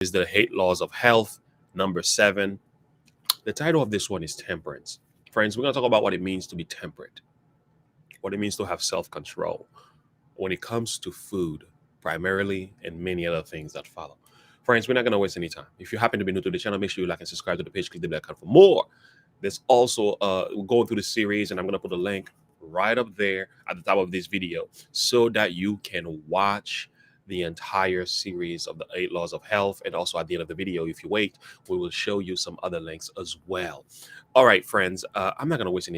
Is the 8 laws of health, number 7. The title of this one is Temperance. Friends, we're going to talk about what it means to be temperate, what it means to have self control when it comes to food, primarily, and many other things that follow. Friends, we're not going to waste any time. If you happen to be new to the channel, make sure you like and subscribe to the page, click the bell icon for more. There's also we're going through the series, and I'm going to put a link right up there at the top of this video so that you can watch the entire series of the 8 laws of health. And also at the end of the video, if you wait, we will show you some other links as well. All right, friends, I'm not going to waste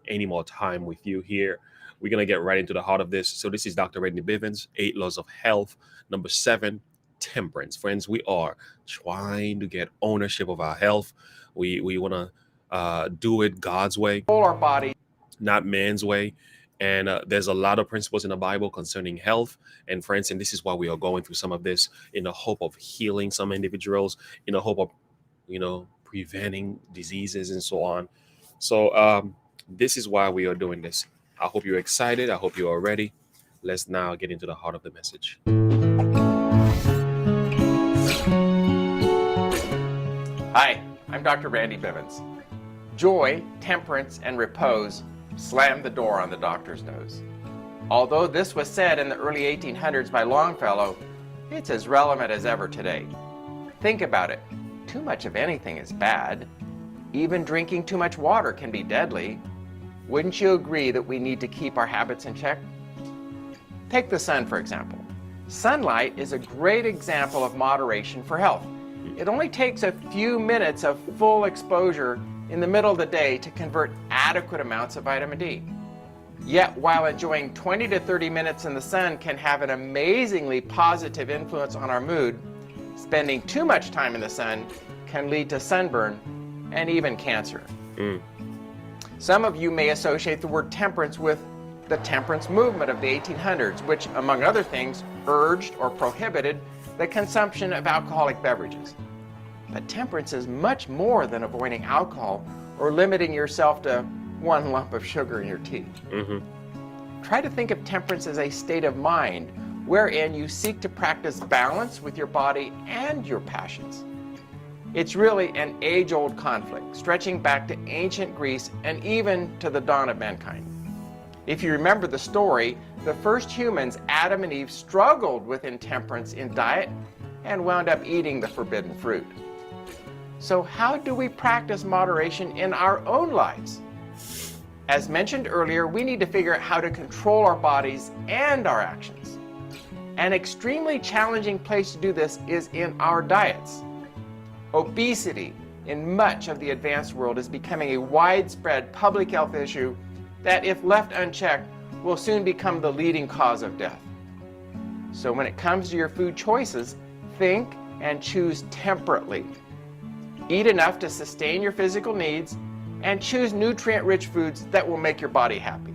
any more time with you here. We're going to get right into the heart of this. So this is Dr. Redney Bivens, 8 laws of health, number 7, temperance. Friends, we are trying to get ownership of our health. We want to do it God's way, our body, not man's way. And there's a lot of principles in the Bible concerning health. And friends, and this is why we are going through some of this in the hope of healing some individuals, in the hope of, preventing diseases and so on. So this is why we are doing this. I hope you're excited. I hope you are ready. Let's now get into the heart of the message. Hi, I'm Dr. Randy Bivens. Joy, temperance, and repose slammed the door on the doctor's nose. Although this was said in the early 1800s by Longfellow, it's as relevant as ever today. Think about it. Too much of anything is bad. Even drinking too much water can be deadly. Wouldn't you agree that we need to keep our habits in check? Take the sun, for example. Sunlight is a great example of moderation for health. It only takes a few minutes of full exposure in the middle of the day to convert adequate amounts of vitamin D. Yet, while enjoying 20 to 30 minutes in the sun can have an amazingly positive influence on our mood, spending too much time in the sun can lead to sunburn and even cancer. Some of you may associate the word temperance with the temperance movement of the 1800s, which, among other things, urged or prohibited the consumption of alcoholic beverages. But temperance is much more than avoiding alcohol or limiting yourself to 1 lump of sugar in your tea. Try to think of temperance as a state of mind wherein you seek to practice balance with your body and your passions. It's really an age-old conflict, stretching back to ancient Greece and even to the dawn of mankind. If you remember the story, the first humans, Adam and Eve, struggled with intemperance in diet and wound up eating the forbidden fruit. So how do we practice moderation in our own lives? As mentioned earlier, we need to figure out how to control our bodies and our actions. An extremely challenging place to do this is in our diets. Obesity in much of the advanced world is becoming a widespread public health issue that, if left unchecked, will soon become the leading cause of death. So when it comes to your food choices, think and choose temperately. Eat enough to sustain your physical needs and choose nutrient-rich foods that will make your body happy.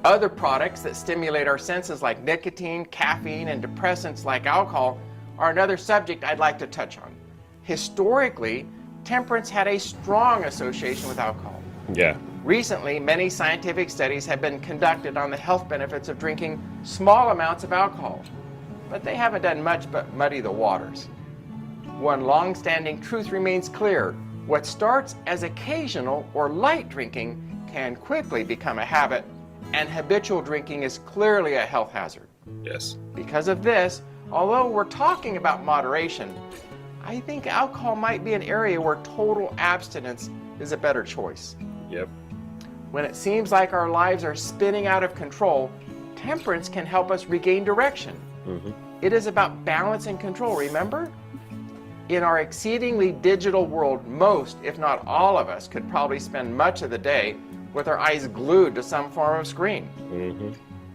Other products that stimulate our senses like nicotine, caffeine, and depressants like alcohol are another subject I'd like to touch on. Historically, temperance had a strong association with alcohol. Yeah. Recently, many scientific studies have been conducted on the health benefits of drinking small amounts of alcohol, but they haven't done much but muddy the waters. One long-standing truth remains clear. What starts as occasional or light drinking can quickly become a habit, and habitual drinking is clearly a health hazard. Yes. Because of this, although we're talking about moderation, I think alcohol might be an area where total abstinence is a better choice. Yep. When it seems like our lives are spinning out of control, temperance can help us regain direction. It is about balance and control, remember? In our exceedingly digital world, most, if not all of us, could probably spend much of the day with our eyes glued to some form of screen.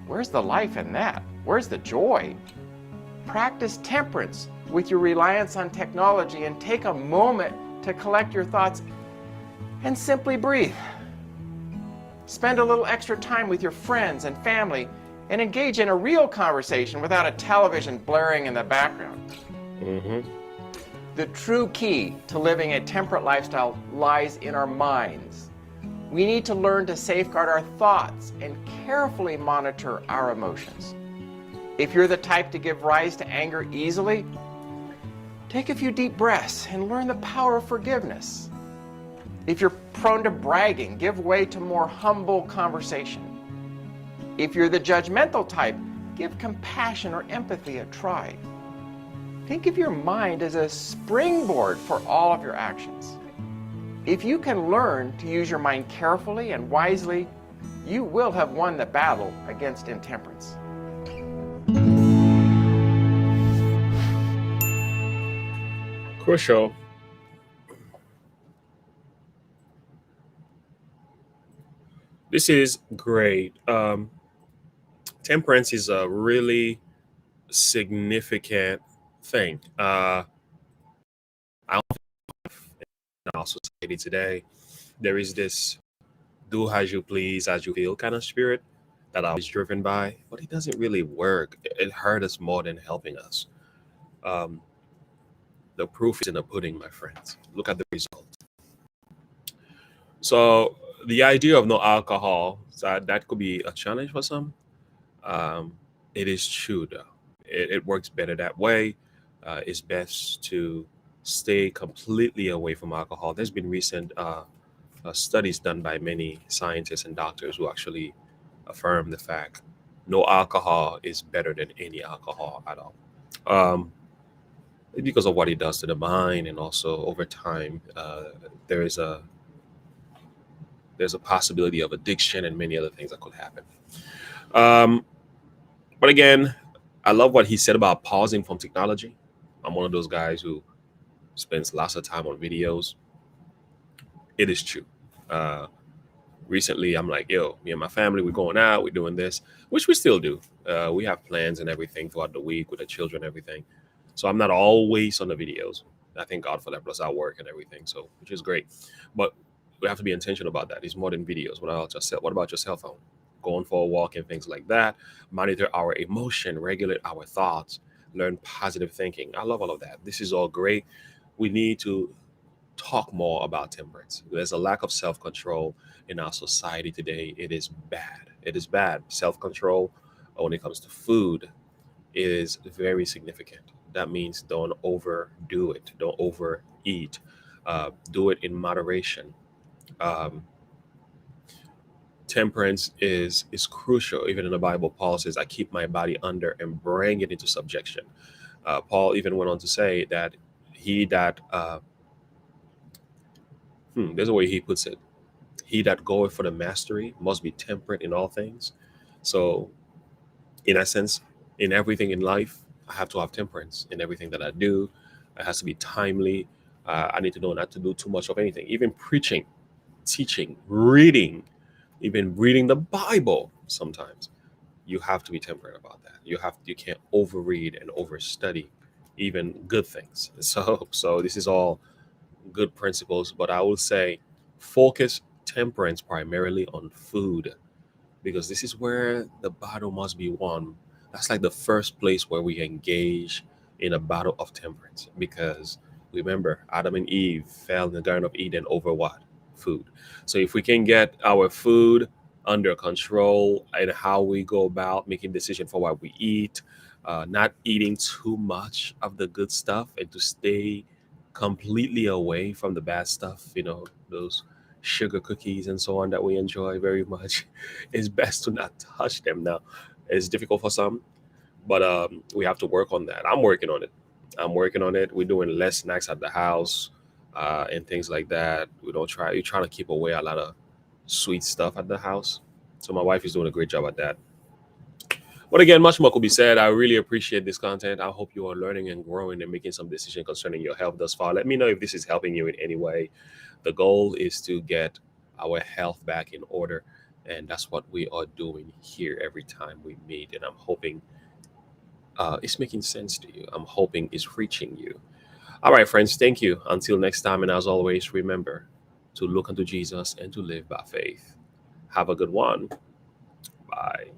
Where's the life in that? Where's the joy? Practice temperance with your reliance on technology and take a moment to collect your thoughts and simply breathe. Spend a little extra time with your friends and family and engage in a real conversation without a television blaring in the background. The true key to living a temperate lifestyle lies in our minds. We need to learn to safeguard our thoughts and carefully monitor our emotions. If you're the type to give rise to anger easily, take a few deep breaths and learn the power of forgiveness. If you're prone to bragging, give way to more humble conversation. If you're the judgmental type, give compassion or empathy a try. Think of your mind as a springboard for all of your actions. If you can learn to use your mind carefully and wisely, you will have won the battle against intemperance. Crucial. This is great. Temperance is a really significant thing. I don't think in our society today there is this do as you please, as you feel kind of spirit that I was driven by, but it doesn't really work. It hurt us more than helping us. Um, the proof is in the pudding, my friends. Look at the result. So the idea of no alcohol, so that could be a challenge for some. Um, it is true though. It works better that way. It's best to stay completely away from alcohol. There's been recent studies done by many scientists and doctors who actually affirm the fact no alcohol is better than any alcohol at all. Um, because of what it does to the mind, and also over time, there is a there's a possibility of addiction and many other things that could happen. Um, but again, I love what he said about pausing from technology. I'm one of those guys who spends lots of time on videos. It is true. Uh, Recently, I'm like, yo, me and my family, we're going out, we're doing this, which we still do. We have plans and everything throughout the week with the children, everything. So I'm not always on the videos. I thank God for that. Plus, I work and everything, so which is great. But we have to be intentional about that. It's more than videos. What about your cell phone? Going for a walk and things like that. Monitor our emotion, regulate our thoughts, learn positive thinking. I love all of that. This is all great. We need to talk more about temperance. There's a lack of self control in our society today. It is bad. It is bad. Self control when it comes to food is very significant. That means don't overdo it, don't overeat, do it in moderation. Um, Temperance is crucial. Even in the Bible, Paul says, "I keep my body under and bring it into subjection." Paul even went on to say that he that there's a way he puts it. He that goeth for the mastery must be temperate in all things. So, in essence, in everything in life, I have to have temperance in everything that I do. It has to be timely. I need to know not to do too much of anything, even preaching, teaching, reading, even reading the Bible. Sometimes you have to be temperate about that. You can't overread and overstudy even good things. So this is all good principles, but I will say focus temperance primarily on food because this is where the battle must be won. That's like the first place where we engage in a battle of temperance because remember, Adam and Eve fell in the Garden of Eden over what? Food. So if we can get our food under control and how we go about making decision for what we eat, not eating too much of the good stuff and to stay completely away from the bad stuff, those sugar cookies and so on that we enjoy very much, it's best to not touch them now. It's difficult for some, but we have to work on that. I'm working on it. We're doing less snacks at the house and things like that. You're trying to keep away a lot of sweet stuff at the house. So my wife is doing a great job at that. But again, much more could be said. I really appreciate this content. I hope you are learning and growing and making some decision concerning your health thus far. Let me know if this is helping you in any way. The goal is to get our health back in order, and that's what we are doing here every time we meet. And I'm hoping it's making sense to you. I'm hoping it's reaching you. All right, friends, thank you. Until next time, and as always, remember to look unto Jesus and to live by faith. Have a good one. Bye.